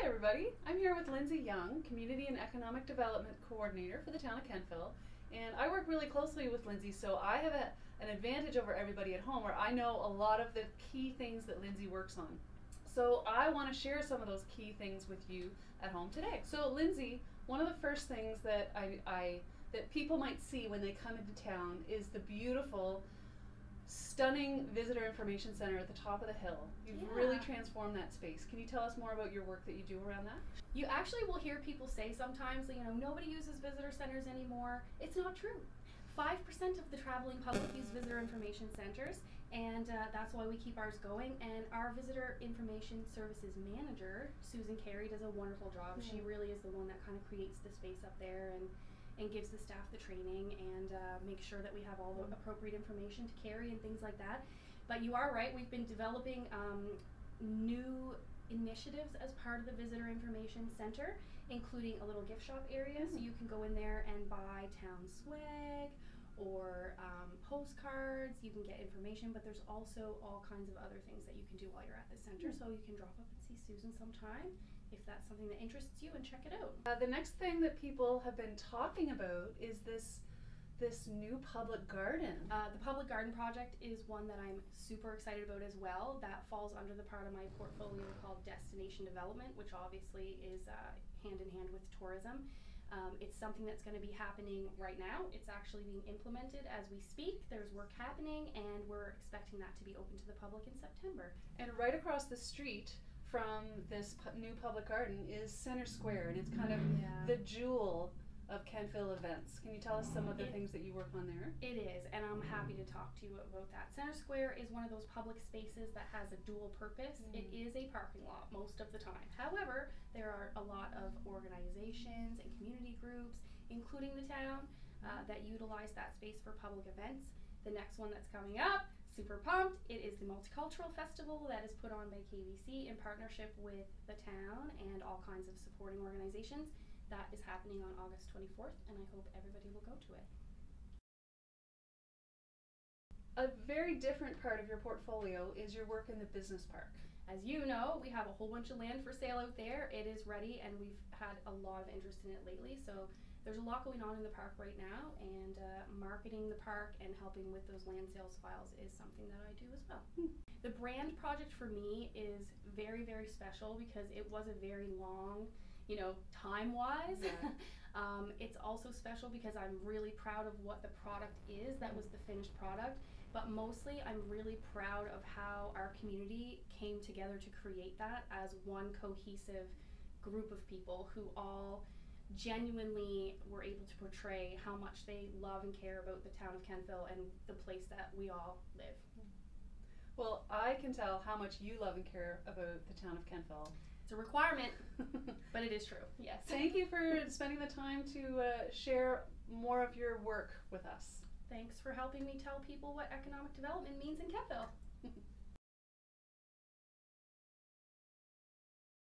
everybody. I'm here with Lindsay Young, Community and Economic Development Coordinator for the town of Kentville. And I work really closely with Lindsay, so I have an advantage over everybody at home where I know a lot of the key things that Lindsay works on. So I want to share some of those key things with you at home today. So Lindsay, one of the first things that that people might see when they come into town is the beautiful, stunning visitor information center at the top of the hill. You've really transformed that space. Can you tell us more about your work that you do around that? You actually will hear people say sometimes that, nobody uses visitor centers anymore. It's not true. 5% of the traveling public use visitor information centers, and that's why we keep ours going. And our visitor information services manager, Susan Carey, does a wonderful job. She really is the one that kind of creates the space up there and gives the staff the training and makes sure that we have all the appropriate information to carry and things like that. But you are right, we've been developing new initiatives as part of the Visitor Information Center, including a little gift shop area, so you can go in there and buy town swag or postcards. You can get information, but there's also all kinds of other things that you can do while you're at the center, so you can drop up and see Susan sometime if that's something that interests you, and check it out. The next thing that people have been talking about is this new public garden. The public garden project is one that I'm super excited about as well. That falls under the part of my portfolio called Destination Development, which obviously is hand in hand with tourism. It's something that's going to be happening right now. It's actually being implemented as we speak. There's work happening, and we're expecting that to be open to the public in September. And right across the street from this new public garden is Center Square, and it's kind of the jewel of Kentville events. Can you tell us some of the things that you work on there? It is, and I'm happy to talk to you about that. Center Square is one of those public spaces that has a dual purpose. It is a parking lot most of the time. However, there are a lot of organizations and community groups, including the town, that utilize that space for public events. The next one that's coming up, super pumped, it is the Multicultural Festival that is put on by KBC in partnership with the town and all kinds of supporting organizations. That is happening on August 24th, and I hope everybody will go to it. A very different part of your portfolio is your work in the business park. As you know, we have a whole bunch of land for sale out there. It is ready, and we've had a lot of interest in it lately. So there's a lot going on in the park right now, and marketing the park and helping with those land sales files is something that I do as well. The brand project for me is very, very special because it was a very long, time-wise. It's also special because I'm really proud of what the product is. That was the finished product. But mostly I'm really proud of how our community came together to create that as one cohesive group of people who all genuinely were able to portray how much they love and care about the town of Kentville and the place that we all live. Well, I can tell how much you love and care about the town of Kentville. It's a requirement, but it is true, yes. Thank you for spending the time to share more of your work with us. Thanks for helping me tell people what economic development means in Kentville.